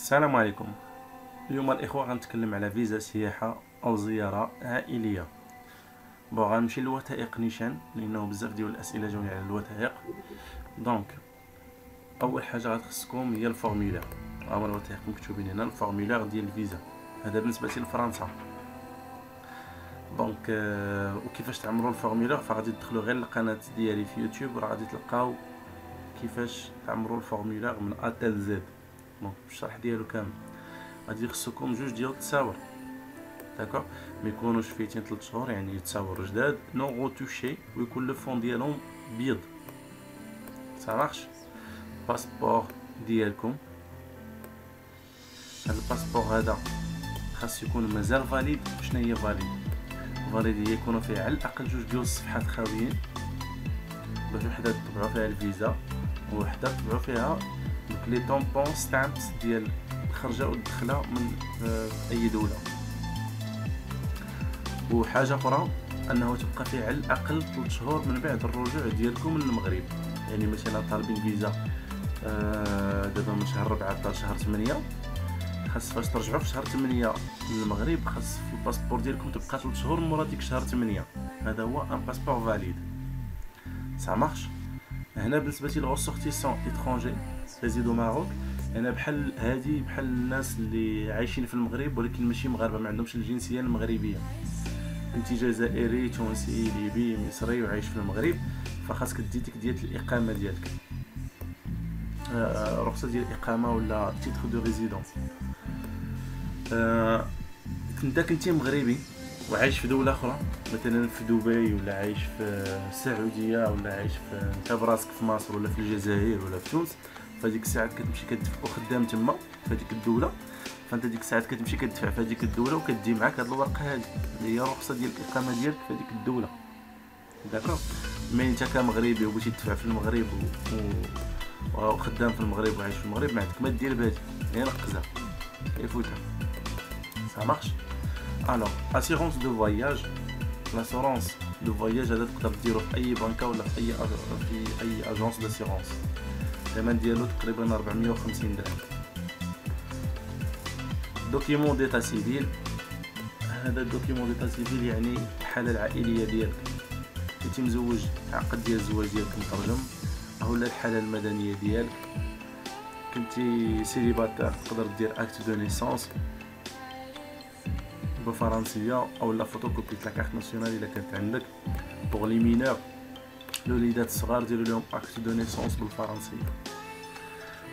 السلام عليكم. اليوم الاخوه غنتكلم على فيزا سياحه او زياره عائليه. غنمشي للوثائق نيشان لانه بزاف ديال الاسئله جاوني على الوثائق. دونك اول حاجه غتخصكم هي الفورمولير. هما الوثائق مكتوبين هنا، الفورمولير ديال الفيزا. هذا بالنسبه لفرنسا. دونك وكيفاش تعمروا الفورمولير؟ فغادي تدخلوا غير القناه ديالي في يوتيوب وراه غادي تلقاو كيفاش تعمروا الفورمولير من ا تال زد. دونك الشرح ديالو كامل. غادي يخصكم جوج ديال التصاور، داكوغ، ما يكونوش فايتين 3 شهور، يعني تصاور جداد نو غوتوشي، ويكون لو فون ديالهم بيض. صافاش باسبور ديالكم. هاد الباسبور هذا خاص يكون مازال فاليد. شنو هي فاليد؟ فاليد هي يكونوا فيه على الاقل جوج ديال الصفحات خاويين، باش وحده تطبعوا فيها الفيزا وحده تطبعوا فيها لي طومبون ستامبس ديال الخرجه والدخله من اي دوله. وحاجه اخرى انه تبقى فيه على الاقل 3 شهور من بعد الرجوع ديالكم من المغرب. يعني مثلا طالبين فيزا دابا من شهر 4 حتى شهر 8، خاص فاش ترجعوا في شهر 8 من المغرب خاص في الباسبور ديالكم تبقى 3 شهور مورا ديك شهر 8. هذا هو ان باسبور فاليد. سا مارش. هنا بالنسبه لي غوسورتيسون ايترونجي ريزيدو ماروك، انا بحال هادي بحال الناس اللي عايشين في المغرب ولكن ماشي مغاربه، ما عندهمش الجنسيه المغربيه. انت جزائري، تونسي، ليبي، مصري وعايش في المغرب، فخاصك دي ديك ديال الاقامه ديالك، رخصه ديال الاقامه ولا تيتر دو ريزيدونس. كنتي مغربي وعايش في دوله اخرى، مثلا في دبي ولا عايش في السعوديه ولا عايش في انت براسك في مصر ولا في الجزائر ولا في تونس، فديك الساعات كتمشي كتدفع وخدام تما في هذيك الدوله، فانت ديك الساعات كتمشي كتدفع في هذيك الدوله وكدي معاك هاد الورقه هذه اللي هي الرخصه ديال الاقامه ديالك في هذيك الدوله، داكوغ. مي انت كمغربي وبغيتي تدفع في المغرب وخدام في المغرب وعايش في المغرب، ما عندك ما دير بهادي، هي نقزها يفوتها. سا مارش. الوغ اسيرونس دو فواياج. لاسيرونس دو فواياج هذا تقدر ديرو في اي بنكه ولا في اي اجونس داسيرونس. الثمن ديالو تقريبا 450 درهم. دوكيمون ديتا سيفيل. هذا الدوكيمون ديتا سيفيل يعني الحاله العائليه ديالك. كنتي مزوج، عقد ديال الزواج ديالك مترجم، اولا الحاله المدنيه ديالك. كنتي سيليباتير تقدر دير اكت دو نيسونس بالفرنسيه اولا فوتوكوبي تاع لاكارت ناسيونال الا كانت عندك. بوغ لي مينور الوليدات الصغار ديروا لهم اكت دو نيسونس بالفرنسيه.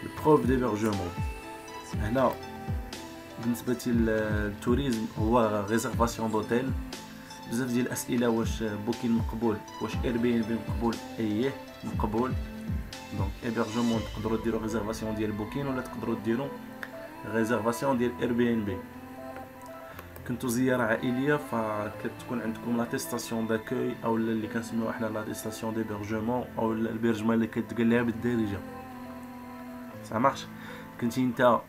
البروف ديبرجمون. هنا بالنسبه للتوريزم هو ريزيرفاسيون دوتيل. بزاف ديال الاسئله، واش بوكين مقبول، واش اير بي ان بي مقبول؟ اييه مقبول. دونك ايبرجمون تقدروا ديروا ريزيرفاسيون ديال بوكين ولا تقدروا ديروا ريزيرفاسيون ديال اير بي ان بي. كنتو زياره عائليه فكتكون عندكم لاتيستاسيون داكوي او اللي كنسميوها حنا لاتيستاسيون ديبرجمون او البيرجمان اللي كتقال لها بالدارجه. سا مارش. كنتي انت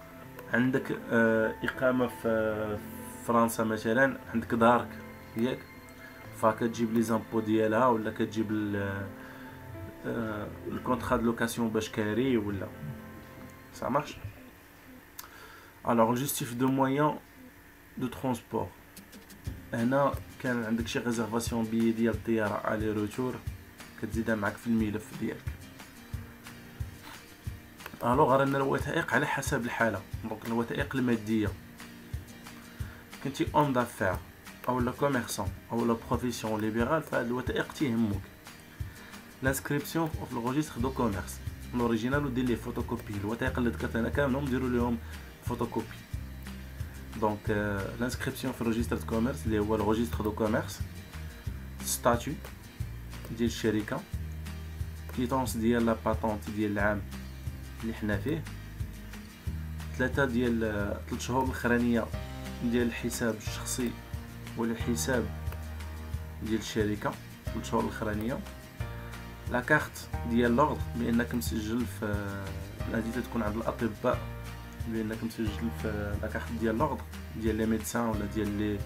عندك اقامه في فرنسا مثلا، عندك دارك ياك، فكتجيب لي زامبو ديالها ولا كتجيب الكونطرا دو لوكاسيون باش كاري ولا. سا مارش. الوغ جوستيف دو مويان دو ترونسبور. هنا كان عندك شي ريزيرفاسيون بي ديال الطياره الي روتور كتزيدها معاك في الملف ديالك. الوغ رانا الوثائق على حسب الحاله. دونك الوثائق الماديه، كنتي اون دافير اولا كوميرسون اولا بروفيسيون ليبرال، فهاد الوثائق تيهموك. لانسكريبسيون في الروجيستر دو كوميرس الاوريجينال ودير ليه فوتوكوبي. الوثائق اللي ذكرت انا كاملهم ديروا لهم فوتوكوبي. دونك لانسكريبسيون في الروجيستر دو كوميرس اللي هو الروجيستر دو كوميرس، ستاتيو ديال الشركه، كيتونس ديال لا باتونت ديال العام اللي حنا فيه، 3 شهور الاخرانيه ديال الحساب الشخصي ولا الحساب ديال الشركه، 3 شهور الاخرانيه. لا كارت ديال لوردر بانك مسجل في هذه تكون عند الاطباء، بانك مسجل في لا كارت ديال لوردر ديال لي ميدسان ولا ديال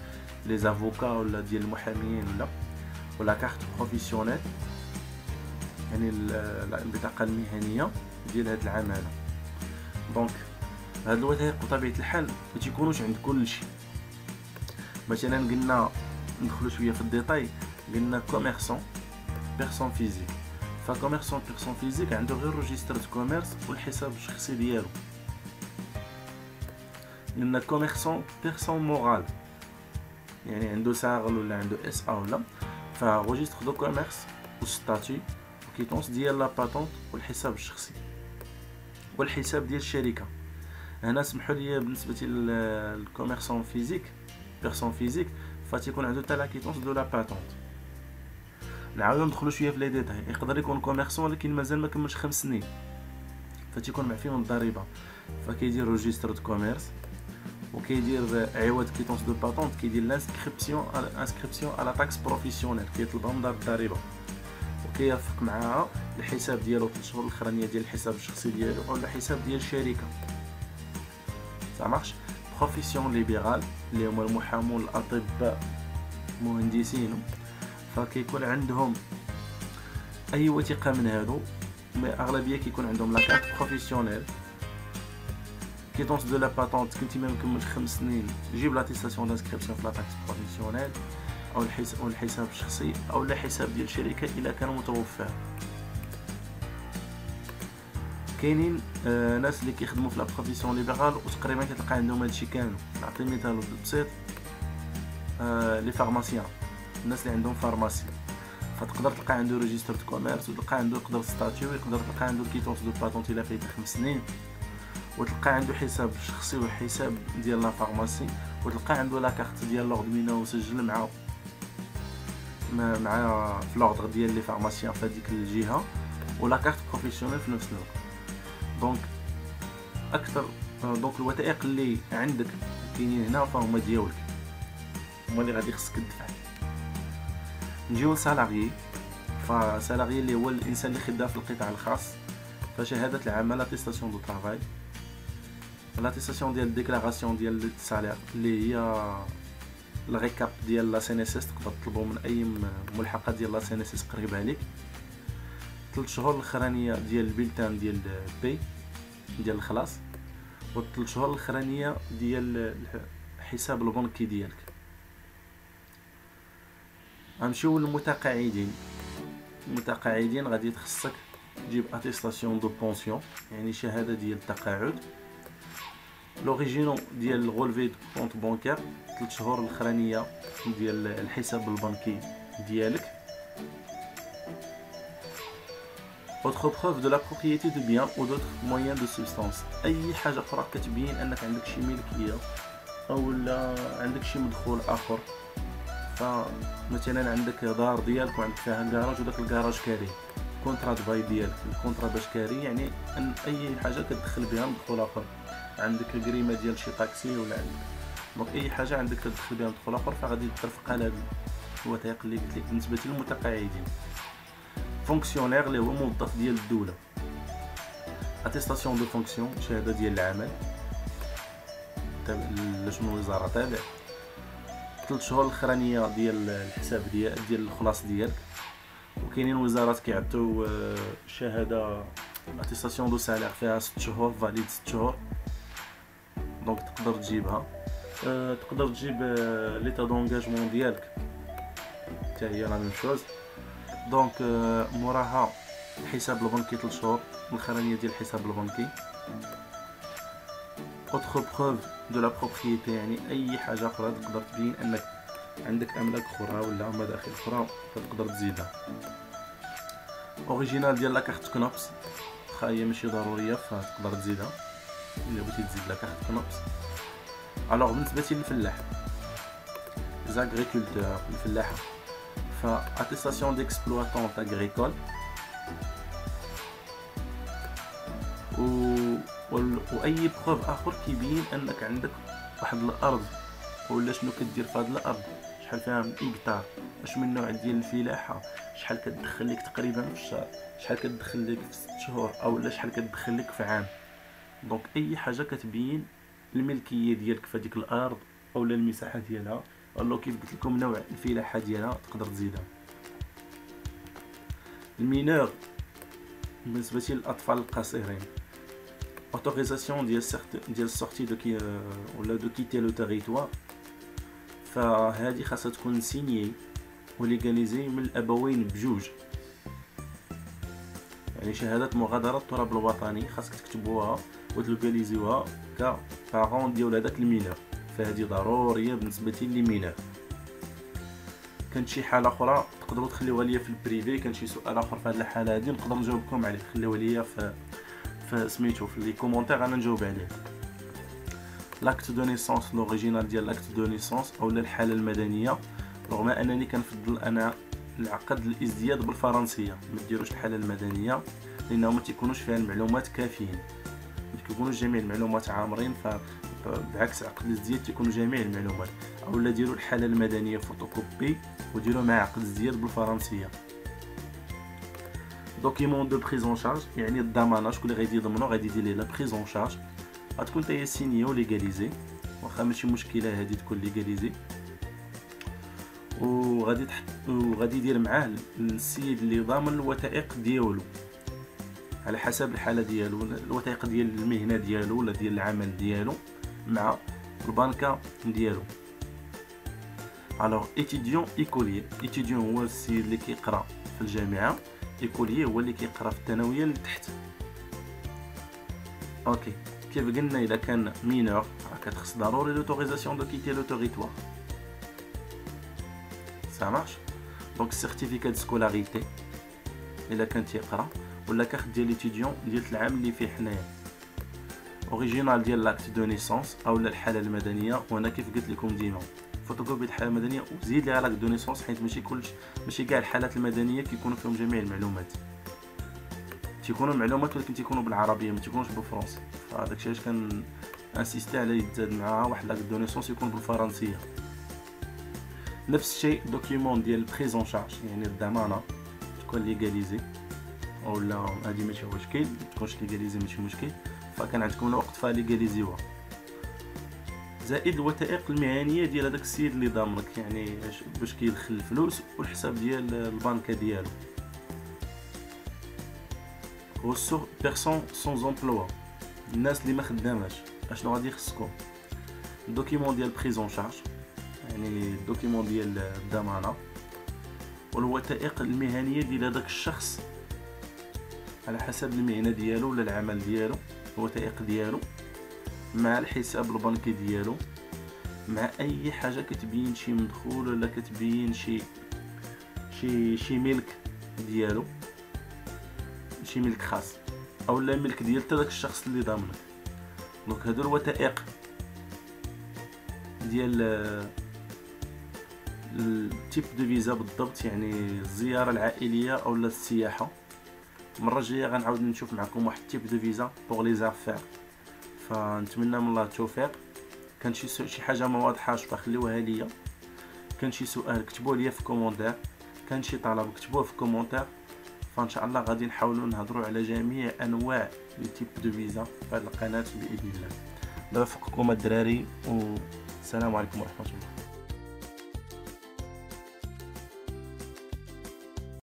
لي زافوكا ولا ديال المحامين ولا كارت بروفيسيونيل، يعني البطاقه المهنيه ديال هذا العام هذا. دونك هاد الوثائق بطبيعه الحال ما تيكونوش عند كلشي. مثلا قلنا ندخلو شويه في الديتاي، قلنا كوميرسون بيرسون فيزيك، فكوميرسون بيرسون فيزيك عنده غير روجيستر دو كوميرس والحساب الشخصي ديالو. قلنا كوميرسون بيرسون مورال، يعني عنده ساغل ولا عنده اس ا ولا، فروجيستر دو كوميرس والستاتي وكيتونس ديال لا باتونت والحساب الشخصي والحساب ديال الشركه. هنا سمحوا لي بالنسبه للكوميرسون فيزيك بيرسون فيزيك فتيكون عنده حتى لا كيتونس دو لا باتونت. نعاودو ندخلو شويه في لي ديتاي. يقدر يكون كوميرسون ولكن مازال ما كملش 5 سنين فتيكون معفي من الضريبه، فكيدير روجيستر دو كوميرس وكيدير عوض كيتونس دو باتونت، كيدير لانسكريبسيون على تاكس بروفيسيونيل، كيطلبها من دار الضريبه وكيرفق معاها الحساب ديالو 3 شهور الاخرانيه ديال الحساب الشخصي ديالو او الحساب ديال الشركه. ça marche. بروفيسيون ليبرال اللي هما المحامون الاطباء مهندسين، فكيكون عندهم اي وثيقه من هادو، اغلبيه كيكون عندهم لا كارت بروفيسيونيل، كيتونس دو لا باتونت كنتي ما مكملش 5 سنين جيب لاتيستاسيون دانسكريبسيون في لا تاكس بروفيسيونيل او الحساب الشخصي او الحساب ديال الشركه الا كان متوفر. كاينين ناس اللي كيخدموا في لا بروفيسيون ليبرال وتقريبا كتلقى عندهم هادشي كامل. نعطي مثال بسيط، لي فارماسيان، الناس اللي عندهم فارماسي، فتقدر تلقى عنده ريجستر دو كوميرس وتلقى عنده يقدر ستاتيو ويقدر تلقى عنده كيتونس دو باتونت الا فايت 5 سنين، وتلقى عنده حساب شخصي وحساب ديال لا فارماسي، وتلقى عنده لا كارت ديال لوردر مينا مسجل مع في لوردر ديال لي فارماسيان في هذيك الجهه، ولا كارت بروفيسيونيل في نفس الوقت. دونك اكثر دونك الوثائق اللي عندك كاينين هنا فهما ديالك، هما اللي غادي خصك تدفع. نجيو للسالاريي، فسالاريي اللي هو الانسان اللي خدام في القطاع الخاص، فشهاده العمل اتيستاسيون دو طرافاي، لاتيستاسيون ديال الديكلاراسيون ديال السالير اللي هي الريكاب ديال لا سي ان اس اس، تقدر تطلبو من اي ملحقه ديال لا سي ان اس اس قريبه عليك. 3 شهور الاخرانيه ديال البيلتان ديال البي ديال الخلاص، و 3 شهور الاخرانيه ديال الحساب البنكي ديالك. غنمشيو للمتقاعدين. المتقاعدين غادي تخصك تجيب اتيستاسيون دو بونسيون، يعني شهاده ديال التقاعد، لوريجينو ديال الغولفي دو كونط بونكير 3 شهور الاخرانيه ديال الحساب البنكي ديالك، autre preuve de la propriété de biens ou d'autres moyens de substance، اي حاجه اخرى كتبين انك عندك شي ملكيه او لا عندك شي مدخول اخر. فمثلا عندك دار ديالك وعندك فيها كراج وداك الكراج كاري، كونطرا د باي ديالك، الكونطرا باش كاري يعني ان اي حاجه كتدخل بها مدخول اخر، عندك الكريمه ديال شي طاكسي ولا عندك دونك اي حاجه عندك كتدخل بها مدخول اخر، فغادي ترفق على هاد الوثائق اللي قلت لك. بالنسبه للمتقاعدين، فونكسيونير اللي هو موظف ديال الدوله، اتيستاسيون دو فونكسيون شهاده ديال العمل تابع شنو وزاره تابع، 3 شهور الاخرانيه ديال الحساب ديال الخلاص ديالك. وكاينين وزارات كيعطيو شهاده اتيستاسيون دو سالير فيها 6 شهور فاليد 6 شهور، دونك تقدر تجيبها. تقدر تجيب ليتا دونجاجمون ديالك حتى هي لا ميم شوز. دونك موراها الحساب البنكي 3 شهور الاخرانيه ديال الحساب البنكي. autre preuve de la propriété، يعني اي حاجه اخرى تقدر تبين انك عندك املاك اخرى ولا مداخل اخرى فتقدر تزيدها. اوريجينال ديال لا كارت كنوبس، واخا هي ماشي ضروريه فتقدر تزيدها الا بغيتي تزيد لا كارت كنوبس. الوغ بالنسبه للفلاح، زاغريكولتور الفلاحه، فاتيستاسيون ديكسبلواتونت اغريكول واي بروف اخر كيبين انك عندك واحد الارض ولا شنو كدير في هاد الارض، شحال فيها من هكتار، اش من نوع ديال الفلاحه، شحال كتدخل لك تقريبا في الشهر، شحال كتدخل لك في 6 شهور او شحال كتدخل لك في عام. دونك اي حاجه كتبين الملكيه ديالك في هذيك الارض او المساحه ديالها، ولا كيف قلت لكم نوع الفلاحه ديالها تقدر تزيدها. المينور بالنسبه للاطفال القصيرين، اوتوريزاسيون ديال السورتي ولا دو كيتي لو تيريتوار، فهذه خاصها تكون سينيي وليغاليزي من الابوين بجوج. يعني شهاده مغادره التراب الوطني خاصك تكتبوها وتلوغاليزيوها كبارون ديال هذاك المينور، فهذه ضروريه بالنسبه لي مينور. كانت شي حاله اخرى تقدروا تخليوها ليا في البريفي، كان شي سؤال اخر في هذه الحاله هذه نقدر نجاوبكم عليه، خليوها ليا في سميتو في لي كومونتير انا نجاوب عليه. لاكت دو نيسونس، لوريجينال ديال لاكت دو نيسونس اولا الحاله المدنيه، رغم انني كنفضل انا العقد الازدياد بالفرنسيه، ما ديروش الحاله المدنيه لانه ما تيكونوش فيها المعلومات كافيين، ما تيكونوش جميع المعلومات عامرين، بعكس عقد الازدياد تيكونوا جميع المعلومات. اولا ديروا الحاله المدنيه فوتوكوبي وديروا مع عقد الازدياد بالفرنسيه. دوكيمون دو بريزون شارج، يعني الضمانه، شكون اللي غادي يضمنو، غادي يدير ليه لا بريزون شارج، غتكون حتى هي سينيي وليغاليزي، واخا ماشي مشكله هذه تكون ليغاليزي، وغادي يدير معاه السيد اللي ضامن الوثائق ديالو على حسب الحاله ديالو، الوثائق ديال المهنه ديالو ولا ديال العمل ديالو مع البنكه ديالو. الوغ ايتيديون ايكوليي، ايتيديون هو السيد اللي كيقرا في الجامعه، ايكوليي هو اللي كيقرا في الثانويه اللي تحت. اوكي كيف قلنا اذا كان مينور راه كتخص ضروري لوتوريزاسيون دو كيتي لو تيريتوار، ça marche. دونك السيرتيفيكات دو سكولاريتي الا كان تيقرا، ولا كارت ديال ليتيديون ديال العام اللي فيه حنايا، اوريجينال ديال لاكت دو نيسونس اولا الحاله المدنيه، وانا كيف قلت لكم ديما فوتوكوبي الحاله المدنيه وزيد ليها لاكت دو نيسونس، حيت ماشي كاع الحالات المدنيه كيكونوا فيهم جميع المعلومات، تيكونوا معلومات ولكن تيكونوا بالعربيه ما تيكونوش بالفرنسي، فهذاك الشيء علاش كان انسيستي على يتزاد معاها واحد لاكت دو نيسونس يكون بالفرنسيه. نفس الشيء دوكيومون ديال بريزون شارج، يعني الضمانه تكون ليغاليزي، اولا هادي ماشي مشكل، تكونش ليغاليزي ماشي مشكل، فكان عندكم الوقت فليغاليزيوها، زائد الوثائق المهنيه ديال هذاك السيد اللي ضامنك، يعني باش كيدخل الفلوس والحساب ديال البنكه ديالو. و سو بيرسون سون امبلوا، الناس اللي ما خداماش اشنو غادي يخصكم؟ الدوكيمون ديال بريزون شارج، يعني الدوكيمون ديال الضمانه، والوثائق المهنيه ديال هذاك الشخص على حسب المهنه ديالو ولا العمل ديالو، الوثائق ديالو مع الحساب البنكي ديالو، مع اي حاجه كتبين شي مدخول ولا كتبين شي ملك ديالو، شي ملك خاص اولا ملك ديال حتى داك الشخص اللي ضامنك. دونك هادو الوثائق ديال التيب دو فيزا بالضبط، يعني الزياره العائليه اولا السياحه. المره الجايه غنعاود نشوف معكم واحد تيب دو فيزا بوغ لي زافير، فنتمنى من الله التوفيق. كان شي حاجه ما واضحاش فخليوها ليا، كان شي سؤال كتبوه ليا في كومونتير، كان شي طلب كتبوه في كومونتير، فان شاء الله غادي نحاولوا نهضروا على جميع انواع التيب دو فيزا في هذه القناه باذن الله. الله يوفقكم الدراري، والسلام عليكم ورحمه الله.